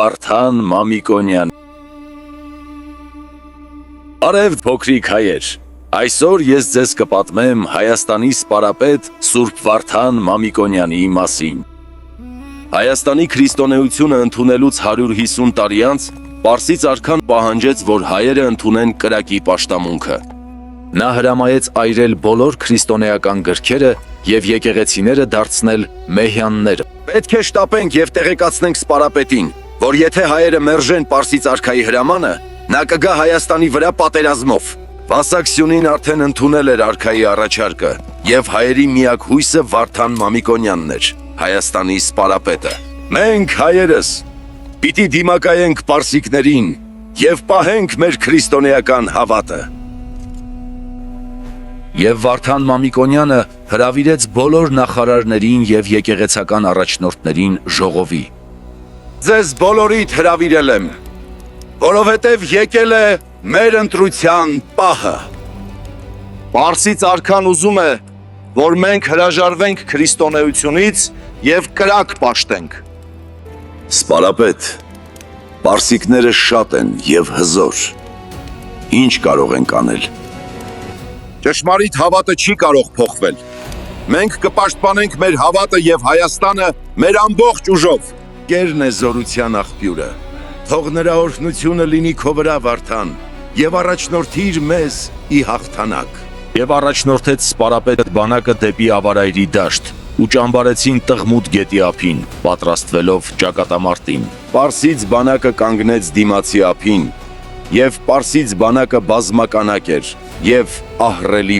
Վարդան Մամիկոնյան։ Արև փոքրիկ հայեր, այսօր ես ձեզ կպատմեմ Հայաստանի սպարապետ Սուրբ Վարդան Մամիկոնյանի մասին։ Հայաստանի քրիստոնեությունը ընդունելուց 150 տարի անց Պարսից արքան պահանջեց, որ հայերը ընդունեն կրակի պաշտամունքը։ Նա հրամայեց այրել բոլոր քրիստոնեական գրքերը և եկեղեցիները դարձնել մեհյաններ։ Պետք է շտապենք և տեղեկացնենք սպարապետին, որ եթե հայերը մերժեն Պարսից արքայի հրամանը, նա կգա Հայաստանի վրա պատերազմով։ Վասակ Սյունին արդեն ընդունել էր արքայի առաջարկը, և հայերի միակ հույսը Վարդան Մամիկոնյանն էր, Հայաստանի սպարապետը։ Մենք հայերս պիտի դիմակայենք պարսիկներին և պահենք մեր քրիստոնեական հավատը։ Եվ Վարդան Մամիկոնյանը հրավիրեց բոլոր նախարարներին և եկեղեցական առաջնորդներին ժողովի։ Ձեզ բոլորիդ հրավիրել եմ, որովհետև եկել է մեր ընտրության պահը։ Պարսից արքան ուզում է, որ մենք հրաժարվենք քրիստոնեությունից և կրակ պաշտենք։ Սպարապետ, պարսիկները շատ են և հզոր։ Ինչ կարող ենք անել։ Ճշմարիտ հավատը չի կարող փոխվել։ Մենք կպաշտպանենք մեր հավատը և Հայաստանը մեր ամբողջ ուժով։ Կերն է զորության աղբյուրը։ Թող նրա օրհնությունը լինի քո վրա, Վարդան, և առաջնորդիր մեզ ի հաղթանակ։ Եվ առաջնորդեց սպարապետը բանակը դեպի Ավարայրի դաշտ ու ճամբարեցին Տղմուտ գետի ափին, պատրաստվելով ճակատամարտին։ Պարսից բանակը կանգնեց դիմացի ափին, և Պարսից բանակը բազմականակ էր և ահռելի։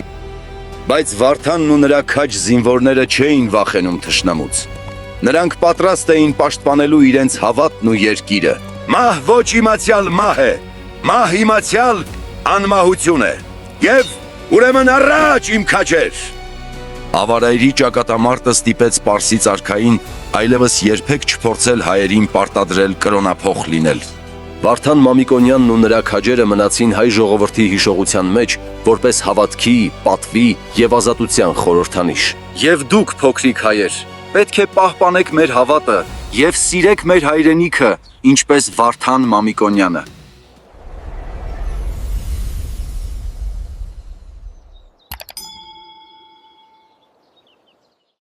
Բայց Վարդանն ու նրա քաջ զինվորները չէին վախենում թշնամուց։ Նրանք պատրաստ էին պաշտպանելու իրենց հավատն ու երկիրը։ Մահ ոչ իմացյալ մահ է, մահ իմացյալ անմահություն է։ Եվ ուրեմն առաջ իմ քաջեր։ Ավարայրի ճակատամարտը ստիպեց Պարսից արքային այլևս երբեք չփորձել հայերին պարտադրել կրոնափոխ լինել։ Վարդան Մամիկոնյանն ու նրա քաջերը մնացին հայ ժողովրդի հիշողության մեջ որպես հավատքի, պատվի և ազատության խորհրդանիշ։ Եվ դուք, փոքրիկ հայեր, պետք է պահպանեք մեր հավատը և սիրեք մեր հայրենիքը, ինչպես Վարդան Մամիկոնյանը։